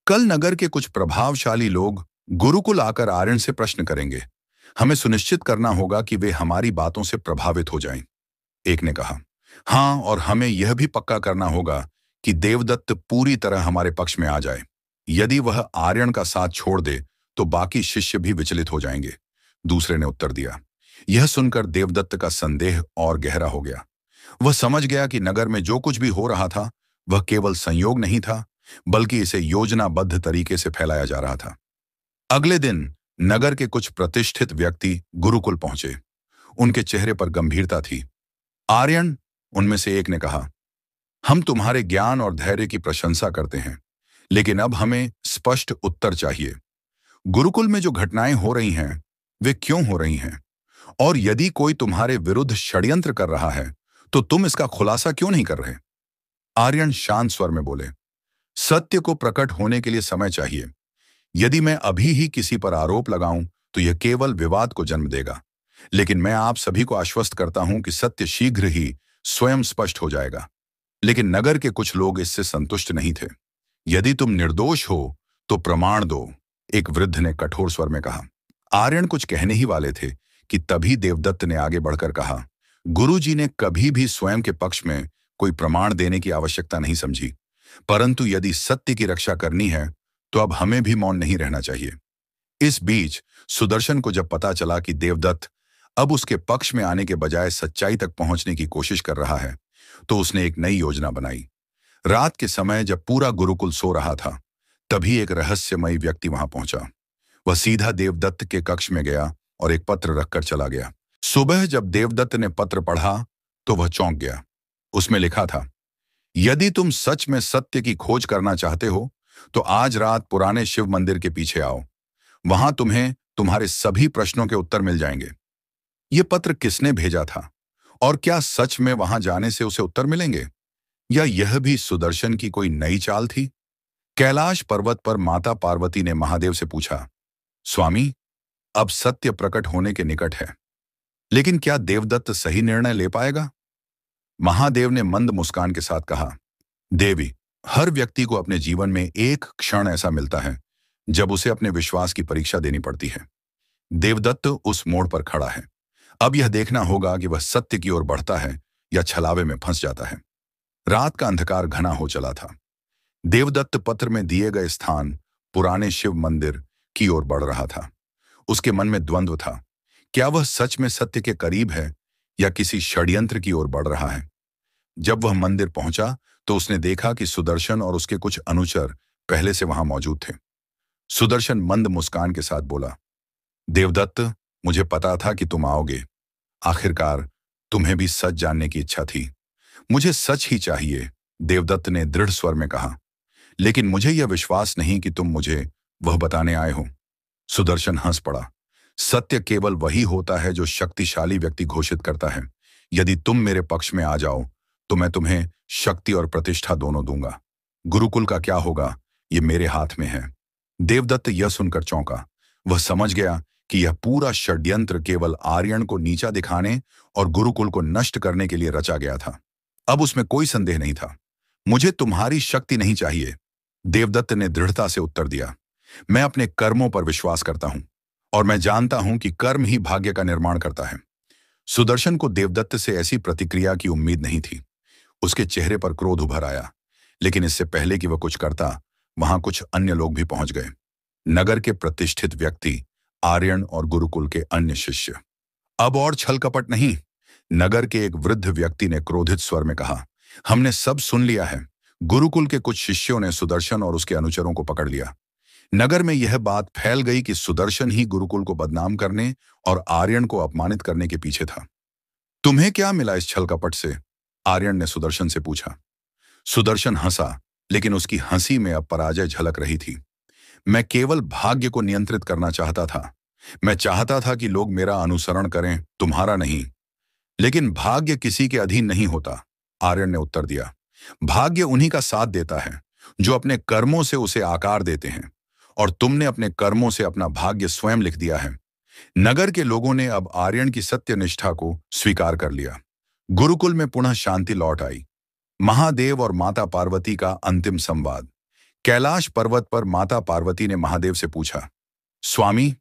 कल नगर के कुछ प्रभावशाली लोग गुरुकुल आकर आर्यन से प्रश्न करेंगे। हमें सुनिश्चित करना होगा कि वे हमारी बातों से प्रभावित हो जाएं। एक ने कहा, हाँ, और हमें यह भी पक्का करना होगा कि देवदत्त पूरी तरह हमारे पक्ष में आ जाए। यदि वह आर्यन का साथ छोड़ दे, तो बाकी शिष्य भी विचलित हो जाएंगे। दूसरे ने उत्तर दिया। यह सुनकर देवदत्त का संदेह और गहरा हो गया। वह समझ गया कि नगर में जो कुछ भी हो रहा था, वह केवल संयोग नहीं था, बल्कि इसे योजनाबद्ध तरीके से फैलाया जा रहा था। अगले दिन नगर के कुछ प्रतिष्ठित व्यक्ति गुरुकुल पहुंचे। उनके चेहरे पर गंभीरता थी। आर्यन, उनमें से एक ने कहा, हम तुम्हारे ज्ञान और धैर्य की प्रशंसा करते हैं, लेकिन अब हमें स्पष्ट उत्तर चाहिए। गुरुकुल में जो घटनाएं हो रही हैं, वे क्यों हो रही हैं? और यदि कोई तुम्हारे विरुद्ध षड्यंत्र कर रहा है, तो तुम इसका खुलासा क्यों नहीं कर रहे? आर्यन शांत स्वर में बोले, सत्य को प्रकट होने के लिए समय चाहिए। यदि मैं अभी ही किसी पर आरोप लगाऊं, तो यह केवल विवाद को जन्म देगा। लेकिन मैं आप सभी को आश्वस्त करता हूं कि सत्य शीघ्र ही स्वयं स्पष्ट हो जाएगा। लेकिन नगर के कुछ लोग इससे संतुष्ट नहीं थे। यदि तुम निर्दोष हो, तो प्रमाण दो, एक वृद्ध ने कठोर स्वर में कहा। आर्यन कुछ कहने ही वाले थे कि तभी देवदत्त ने आगे बढ़कर कहा, गुरुजी ने कभी भी स्वयं के पक्ष में कोई प्रमाण देने की आवश्यकता नहीं समझी, परंतु यदि सत्य की रक्षा करनी है, तो अब हमें भी मौन नहीं रहना चाहिए। इस बीच सुदर्शन को जब पता चला कि देवदत्त अब उसके पक्ष में आने के बजाय सच्चाई तक पहुंचने की कोशिश कर रहा है, तो उसने एक नई योजना बनाई। रात के समय जब पूरा गुरुकुल सो रहा था, तभी एक रहस्यमयी व्यक्ति वहां पहुंचा। वह सीधा देवदत्त के कक्ष में गया और एक पत्र रखकर चला गया। सुबह जब देवदत्त ने पत्र पढ़ा, तो वह चौंक गया। उसमें लिखा था, यदि तुम सच में सत्य की खोज करना चाहते हो, तो आज रात पुराने शिव मंदिर के पीछे आओ। वहां तुम्हें तुम्हारे सभी प्रश्नों के उत्तर मिल जाएंगे। ये पत्र किसने भेजा था, और क्या सच में वहां जाने से उसे उत्तर मिलेंगे, या यह भी सुदर्शन की कोई नई चाल थी? कैलाश पर्वत पर माता पार्वती ने महादेव से पूछा, स्वामी, अब सत्य प्रकट होने के निकट है, लेकिन क्या देवदत्त सही निर्णय ले पाएगा? महादेव ने मंद मुस्कान के साथ कहा, देवी, हर व्यक्ति को अपने जीवन में एक क्षण ऐसा मिलता है जब उसे अपने विश्वास की परीक्षा देनी पड़ती है। देवदत्त उस मोड़ पर खड़ा है। अब यह देखना होगा कि वह सत्य की ओर बढ़ता है या छलावे में फंस जाता है। रात का अंधकार घना हो चला था। देवदत्त पत्र में दिए गए स्थान पुराने शिव मंदिर की ओर बढ़ रहा था। उसके मन में द्वंद्व था, क्या वह सच में सत्य के करीब है या किसी षड्यंत्र की ओर बढ़ रहा है। जब वह मंदिर पहुंचा तो उसने देखा कि सुदर्शन और उसके कुछ अनुचर पहले से वहां मौजूद थे। सुदर्शन मंद मुस्कान के साथ बोला, देवदत्त, मुझे पता था कि तुम आओगे। आखिरकार तुम्हें भी सच जानने की इच्छा थी। मुझे सच ही चाहिए, देवदत्त ने दृढ़ स्वर में कहा, लेकिन मुझे यह विश्वास नहीं कि तुम मुझे वह बताने आए हो। सुदर्शन हंस पड़ा, सत्य केवल वही होता है जो शक्तिशाली व्यक्ति घोषित करता है। यदि तुम मेरे पक्ष में आ जाओ तो मैं तुम्हें शक्ति और प्रतिष्ठा दोनों दूंगा। गुरुकुल का क्या होगा, ये मेरे हाथ में है। देवदत्त यह सुनकर चौंका। वह समझ गया कि यह पूरा षड्यंत्र केवल आर्यन को नीचा दिखाने और गुरुकुल को नष्ट करने के लिए रचा गया था। अब उसमें कोई संदेह नहीं था। मुझे तुम्हारी शक्ति नहीं चाहिए, देवदत्त ने दृढ़ता से उत्तर दिया। मैं अपने कर्मों पर विश्वास करता हूं और मैं जानता हूं कि कर्म ही भाग्य का निर्माण करता है। सुदर्शन को देवदत्त से ऐसी प्रतिक्रिया की उम्मीद नहीं थी। उसके चेहरे पर क्रोध उभर आया, लेकिन इससे पहले कि वह कुछ करता, वहां कुछ अन्य लोग भी पहुंच गए। नगर के प्रतिष्ठित व्यक्ति, आर्यन और गुरुकुल के अन्य शिष्य। अब और छल कपट नहीं, नगर के एक वृद्ध व्यक्ति ने क्रोधित स्वर में कहा, हमने सब सुन लिया है। गुरुकुल के कुछ शिष्यों ने सुदर्शन और उसके अनुचरों को पकड़ लिया। नगर में यह बात फैल गई कि सुदर्शन ही गुरुकुल को बदनाम करने और आर्यन को अपमानित करने के पीछे था। तुम्हें क्या मिला इस छल कपट से, आर्यन ने सुदर्शन से पूछा। सुदर्शन हंसा, लेकिन उसकी हंसी में अब पराजय झलक रही थी। मैं केवल भाग्य को नियंत्रित करना चाहता था। मैं चाहता था कि लोग मेरा अनुसरण करें, तुम्हारा नहीं। लेकिन भाग्य किसी के अधीन नहीं होता, आर्यन ने उत्तर दिया। भाग्य उन्हीं का साथ देता है जो अपने कर्मों से उसे आकार देते हैं, और तुमने अपने कर्मों से अपना भाग्य स्वयं लिख दिया है। नगर के लोगों ने अब आर्यन की सत्यनिष्ठा को स्वीकार कर लिया। गुरुकुल में पुनः शांति लौट आई। महादेव और माता पार्वती का अंतिम संवाद। कैलाश पर्वत पर माता पार्वती ने महादेव से पूछा, स्वामी,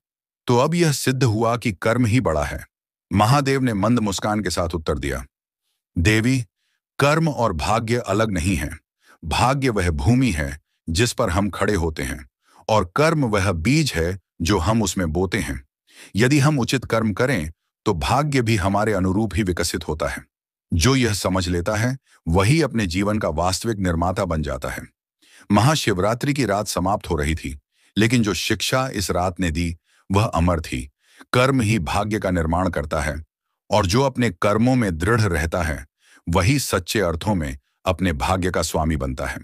तो अब यह सिद्ध हुआ कि कर्म ही बड़ा है। महादेव ने मंद मुस्कान के साथ उत्तर दिया, देवी, कर्म और भाग्य अलग नहीं है। भाग्य वह भूमि है जिस पर हम खड़े होते हैं, और कर्म वह बीज है जो हम उसमें बोते हैं। यदि हम उचित कर्म करें तो भाग्य भी हमारे अनुरूप ही विकसित होता है। जो यह समझ लेता है वही अपने जीवन का वास्तविक निर्माता बन जाता है। महाशिवरात्रि की रात समाप्त हो रही थी, लेकिन जो शिक्षा इस रात ने दी वह अमर थी। कर्म ही भाग्य का निर्माण करता है, और जो अपने कर्मों में दृढ़ रहता है वही सच्चे अर्थों में अपने भाग्य का स्वामी बनता है।